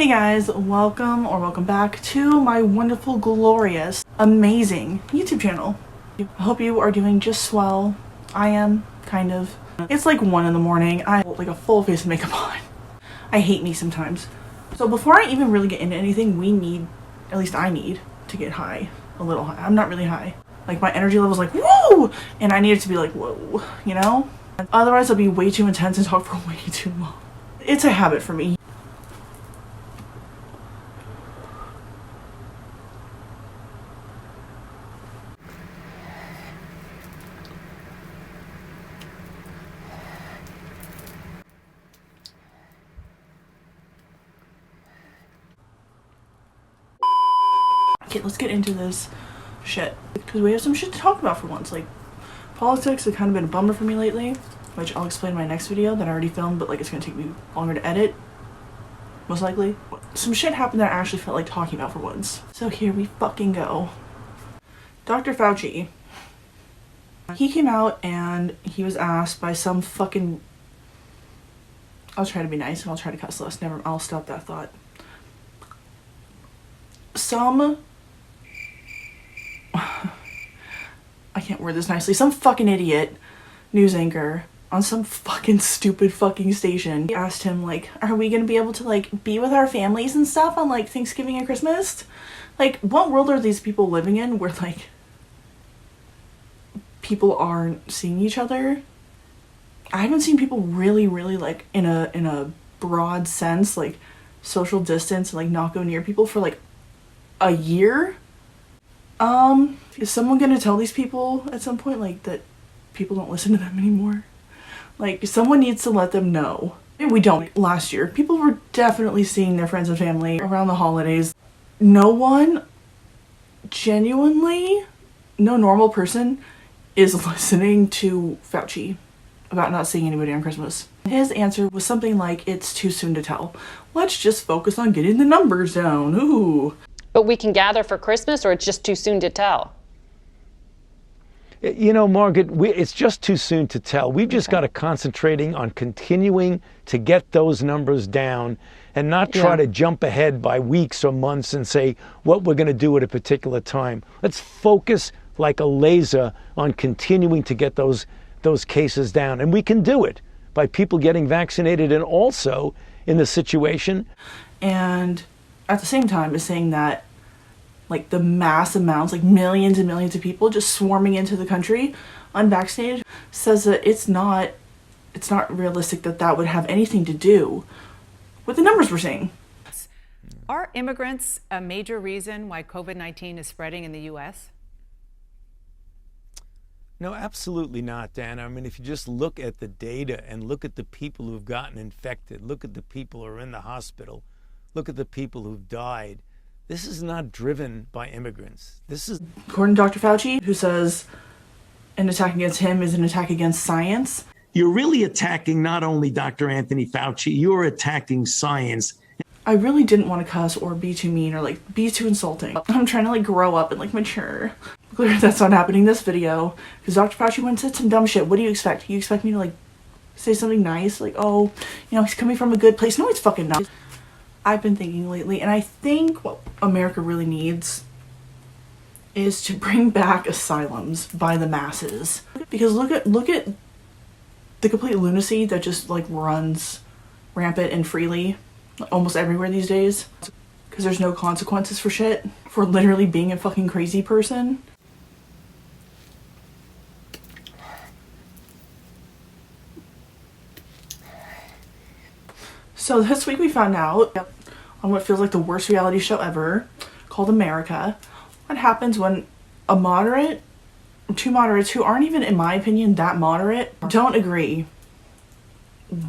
Hey guys, welcome back to my wonderful, glorious, amazing YouTube channel. I hope you are doing just swell. I am, kind of. It's like 1 in the morning. I have like a full face of makeup on. I hate me sometimes. So before I even really get into anything, at least I need to get high, a little high. I'm not really high. Like my energy level's like, woo! And I need it to be like, whoa, you know? Otherwise I'll be way too intense and talk for way too long. It's a habit for me. Okay, let's get into this shit. Because we have some shit to talk about for once. Like, politics has kind of been a bummer for me lately, which I'll explain in my next video that I already filmed, but like it's gonna take me longer to edit, most likely. Some shit happened that I actually felt like talking about for once. So here we fucking go. Dr. Fauci. He came out and he was asked by some fucking... I'll try to be nice and I'll try to cuss less. I'll stop that thought. I can't word this nicely. Some fucking idiot news anchor on some fucking stupid fucking station. He asked him like, are we gonna be able to like be with our families and stuff on like Thanksgiving and Christmas? Like, what world are these people living in where like people aren't seeing each other? I haven't seen people really like in a broad sense like social distance and like not go near people for like a year. Is someone gonna tell these people at some point like that people don't listen to them anymore? Like, someone needs to let them know. Maybe we don't. Last year people were definitely seeing their friends and family around the holidays. No one genuinely, no normal person is listening to Fauci about not seeing anybody on Christmas. His answer was something like, it's too soon to tell. Let's just focus on getting the numbers down. Ooh. But we can gather for Christmas, or it's just too soon to tell? You know, Margaret, it's just too soon to tell. We've just got to concentrating on continuing to get those numbers down and not try to jump ahead by weeks or months and say what we're going to do at a particular time. Let's focus like a laser on continuing to get those cases down. And we can do it by people getting vaccinated and also in the situation. And at the same time is saying that like the mass amounts, like millions and millions of people just swarming into the country unvaccinated, says that it's not realistic that would have anything to do with the numbers we're seeing. Are immigrants a major reason why COVID-19 is spreading in the U.S.? No, absolutely not, Dan. I mean, if you just look at the data and look at the people who've gotten infected, look at the people who are in the hospital, look at the people who've died, this is not driven by immigrants. This is... According to Dr. Fauci, who says an attack against him is an attack against science. You're really attacking not only Dr. Anthony Fauci, you're attacking science. I really didn't want to cuss or be too mean or like be too insulting. I'm trying to like grow up and like mature. Clearly that's not happening in this video because Dr. Fauci went and said some dumb shit. What do you expect? You expect me to like say something nice? Like, oh, you know, he's coming from a good place. No, he's fucking not. I've been thinking lately, and I think what America really needs is to bring back asylums by the masses. Because look at the complete lunacy that just like runs rampant and freely almost everywhere these days. Because there's no consequences for shit, for literally being a fucking crazy person. So this week we found out on what feels like the worst reality show ever, called America, what happens when a moderate, two moderates who aren't even, in my opinion, that moderate, don't agree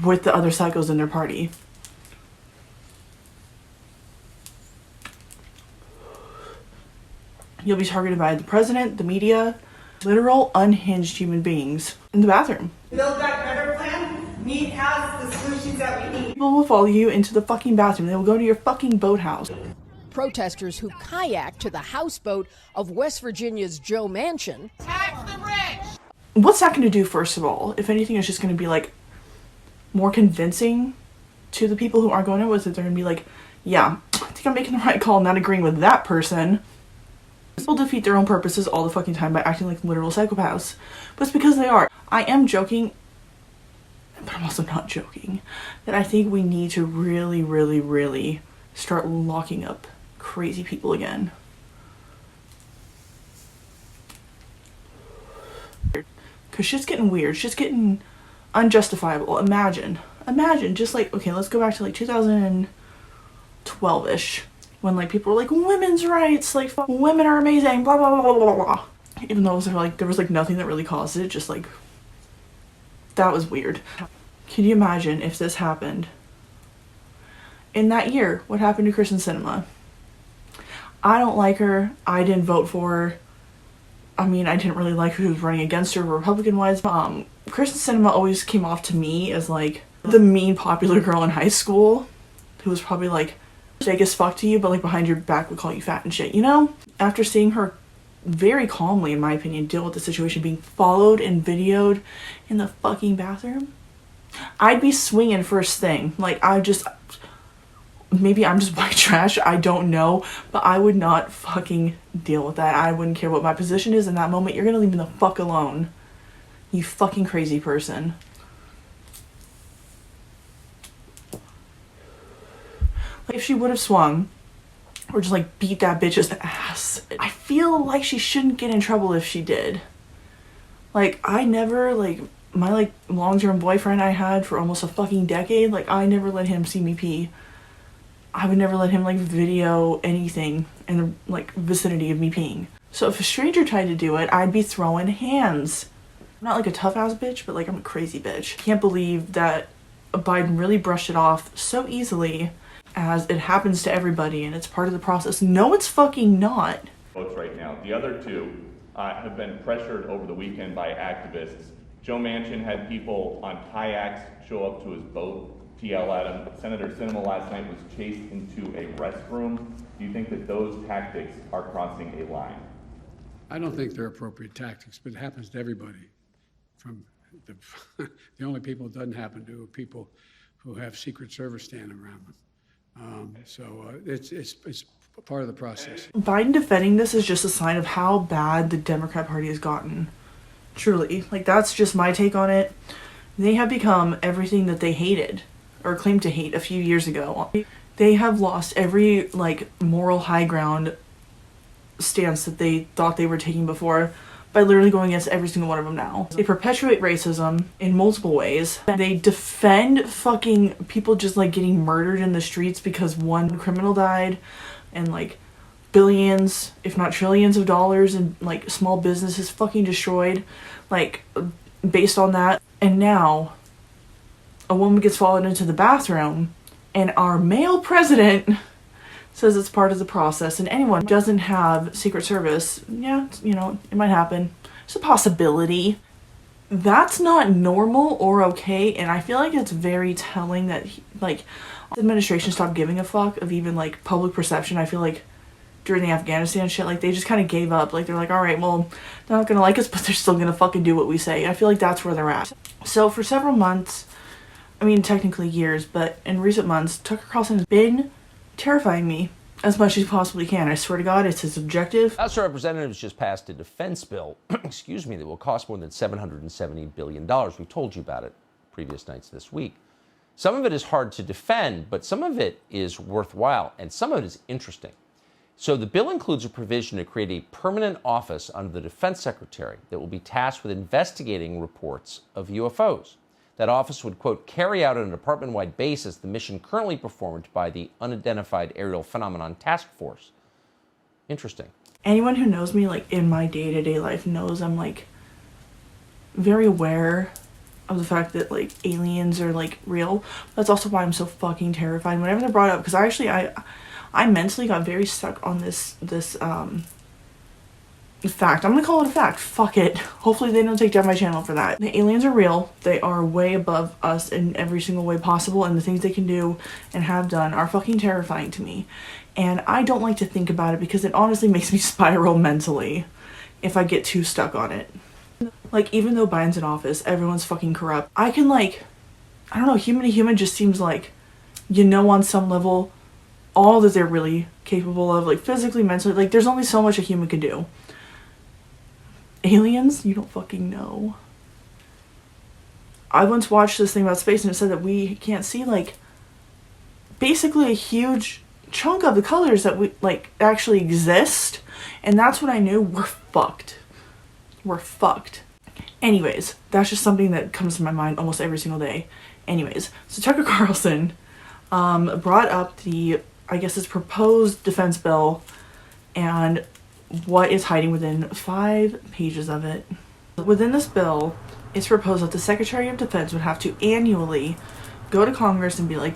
with the other psychos in their party. You'll be targeted by the president, the media, literal unhinged human beings in the bathroom. Build Back Better plan. Meat has the solutions that we need. People will follow you into the fucking bathroom. They will go to your fucking boathouse. Protesters who kayaked to the houseboat of West Virginia's Joe Manchin. Tax the rich. What's that going to do, first of all? If anything, it's just going to be like more convincing to the people who aren't going to with it. They're going to be like, yeah, I think I'm making the right call not agreeing with that person. People defeat their own purposes all the fucking time by acting like literal psychopaths. But it's because they are. I am joking, but I'm also not joking, that I think we need to really, really, really start locking up crazy people again. Because shit's getting weird. Shit's getting unjustifiable. Imagine, just like, okay, let's go back to like 2012-ish. When like people were like, women's rights, like women are amazing, blah, blah, blah, blah, blah. Even though there was like nothing that really caused it, just like, that was weird. Can you imagine if this happened in that year? What happened to Kristen Sinema? I don't like her. I didn't vote for her. I mean, I didn't really like who was running against her Republican-wise. Kristen Sinema always came off to me as like the mean popular girl in high school who was probably like fake as fuck to you, but like behind your back would call you fat and shit, you know? After seeing her very calmly, in my opinion, deal with the situation, being followed and videoed in the fucking bathroom, I'd be swinging first thing. Like, maybe I'm just white trash, I don't know, but I would not fucking deal with that. I wouldn't care what my position is in that moment. You're gonna leave me the fuck alone, you fucking crazy person. Like, if she would have swung or just like beat that bitch's ass, I feel like she shouldn't get in trouble if she did. Like, I never, like, my like long-term boyfriend I had for almost a fucking decade, like, I never let him see me pee. I would never let him like video anything in the like vicinity of me peeing. So if a stranger tried to do it, I'd be throwing hands. I'm not like a tough ass bitch, but like I'm a crazy bitch. Can't believe that Biden really brushed it off so easily, as it happens to everybody and it's part of the process. No, it's fucking not. Votes right now. The other two have been pressured over the weekend by activists. Joe Manchin had people on kayaks show up to his boat to yell at him. Senator Sinema last night was chased into a restroom. Do you think that those tactics are crossing a line? I don't think they're appropriate tactics, but it happens to everybody. From the only people it doesn't happen to are people who have Secret Service standing around them. It's part of the process. Biden defending this is just a sign of how bad the Democrat Party has gotten. Truly. Like, that's just my take on it. They have become everything that they hated or claimed to hate a few years ago. They have lost every like moral high ground stance that they thought they were taking before by literally going against every single one of them now. They perpetuate racism in multiple ways. They defend fucking people just like getting murdered in the streets because one criminal died, and like billions, if not trillions of dollars in like small businesses fucking destroyed, like based on that. And now a woman gets followed into the bathroom and our male president says it's part of the process, and anyone who doesn't have Secret Service, yeah, you know, it might happen. It's a possibility. That's not normal or okay, and I feel like it's very telling that the administration stopped giving a fuck of even like public perception. I feel like during the Afghanistan shit, like they just kind of gave up. Like they're like, all right, well, they're not gonna like us, but they're still gonna fucking do what we say. I feel like that's where they're at. So for several months, I mean technically years, but in recent months, Tucker Carlson has been terrifying me as much as he possibly can. I swear to God, it's his objective. House of Representatives just passed a defense bill, excuse me, that will cost more than $770 billion. We've told you about it previous nights this week. Some of it is hard to defend, but some of it is worthwhile, and some of it is interesting. So the bill includes a provision to create a permanent office under the Defense Secretary that will be tasked with investigating reports of UFOs. That office would, quote, carry out on a department-wide basis the mission currently performed by the Unidentified Aerial Phenomenon Task Force. Interesting. Anyone who knows me, like, in my day-to-day life knows I'm, like, very aware of the fact that, like, aliens are, like, real. That's also why I'm so fucking terrified whenever they're brought up, because I mentally got very stuck on this fact. I'm gonna call it a fact. Fuck it. Hopefully they don't take down my channel for that. The aliens are real. They are way above us in every single way possible, and the things they can do and have done are fucking terrifying to me. And I don't like to think about it because it honestly makes me spiral mentally if I get too stuck on it. Like, even though Biden's in office, everyone's fucking corrupt. I can, like, I don't know, human to human just seems like, you know, on some level all that they're really capable of, like physically, mentally. Like there's only so much a human can do. Aliens? You don't fucking know. I once watched this thing about space and it said that we can't see like basically a huge chunk of the colors that we like actually exist, and that's when I knew we're fucked. We're fucked. Anyways, that's just something that comes to my mind almost every single day. Anyways, so Tucker Carlson brought up the, I guess, his proposed defense bill and what is hiding within 5 pages of it. Within this bill, it's proposed that the Secretary of Defense would have to annually go to Congress and be like,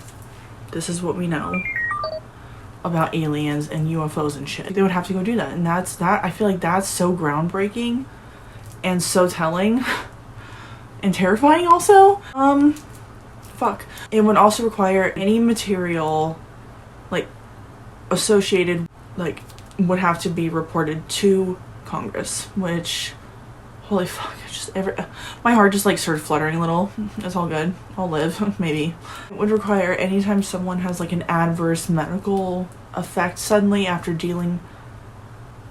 this is what we know about aliens and UFOs and shit. They would have to go do that, and I feel like that's so groundbreaking and so telling and terrifying also. Fuck. It would also require any material like associated, like, would have to be reported to Congress, which, holy fuck, my heart just like started fluttering a little. It's all good. I'll live, maybe. It would require anytime someone has like an adverse medical effect suddenly after dealing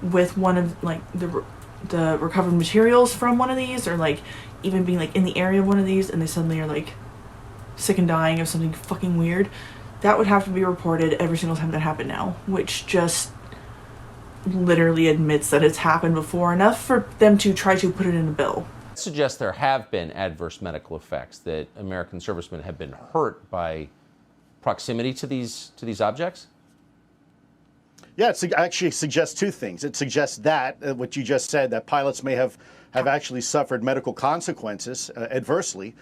with one of like the recovered materials from one of these, or like even being like in the area of one of these, and they suddenly are like sick and dying of something fucking weird, that would have to be reported every single time that happened now, which just literally admits that it's happened before enough for them to try to put it in a bill. It suggests there have been adverse medical effects, that American servicemen have been hurt by proximity to these objects? Yeah, it actually suggests 2 things. It suggests that, what you just said, that pilots may have actually suffered medical consequences adversely.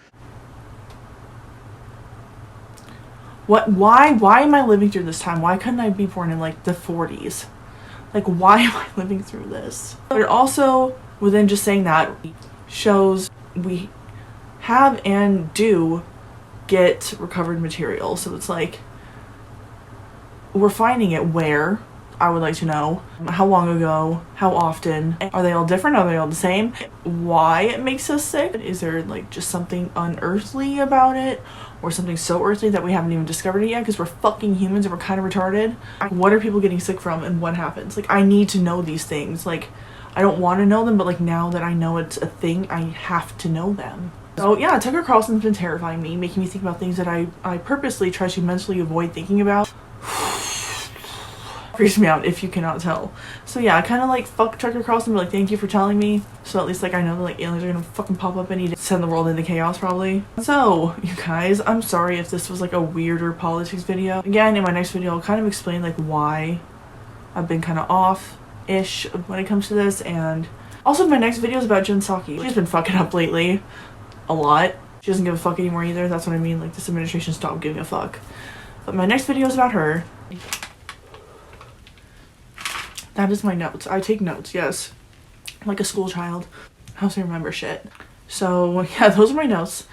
Why am I living through this time? Why couldn't I be born in like the 40s? Like, why am I living through this? But it also, within just saying that, shows we have and do get recovered material. So it's like, we're finding it where, I would like to know. How long ago? How often? Are they all different? Are they all the same? Why it makes us sick? Is there like just something unearthly about it? Or something so earthly that we haven't even discovered it yet because we're fucking humans and we're kind of retarded? What are people getting sick from and what happens? Like, I need to know these things. Like, I don't want to know them, but like now that I know it's a thing, I have to know them. So yeah, Tucker Carlson's been terrifying me, making me think about things that I purposely try to mentally avoid thinking about. Freaks me out if you cannot tell. So yeah, I kind of like fuck Tucker Carlson, but like thank you for telling me, so at least like I know that like aliens are gonna fucking pop up and send the world into chaos probably. So you guys, I'm sorry if this was like a weirder politics video. Again, in my next video I'll kind of explain like why I've been kind of off-ish when it comes to this, and also my next video is about Jen Psaki. She's been fucking up lately a lot. She doesn't give a fuck anymore either. That's what I mean, like this administration stopped giving a fuck. But my next video is about her. That is my notes. I take notes, yes. Like a school child. How to remember shit. So, yeah, those are my notes.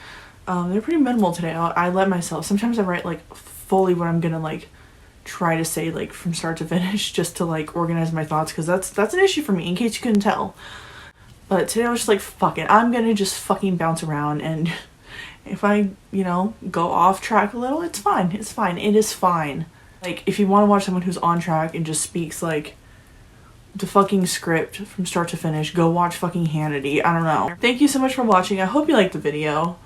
They're pretty minimal today. I let myself. Sometimes I write, like, fully what I'm gonna, like, try to say, like, from start to finish, just to, like, organize my thoughts, because that's an issue for me, in case you couldn't tell. But today I was just like, fuck it. I'm gonna just fucking bounce around, and if I, you know, go off track a little, it's fine. It's fine. It is fine. Like, if you want to watch someone who's on track and just speaks, like, the fucking script from start to finish, go watch fucking Hannity. I don't know. Thank you so much for watching. I hope you liked the video.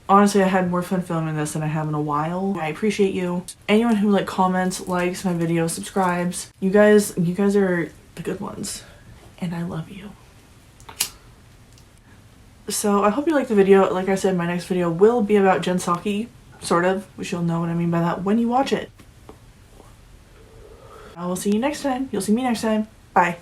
Honestly, I had more fun filming this than I have in a while. I appreciate you. Anyone who like comments, likes my videos, subscribes. You guys are the good ones. And I love you. So I hope you liked the video. Like I said, my next video will be about Jen Psaki, sort of, which you'll know what I mean by that when you watch it. I will see you next time. You'll see me next time. Bye.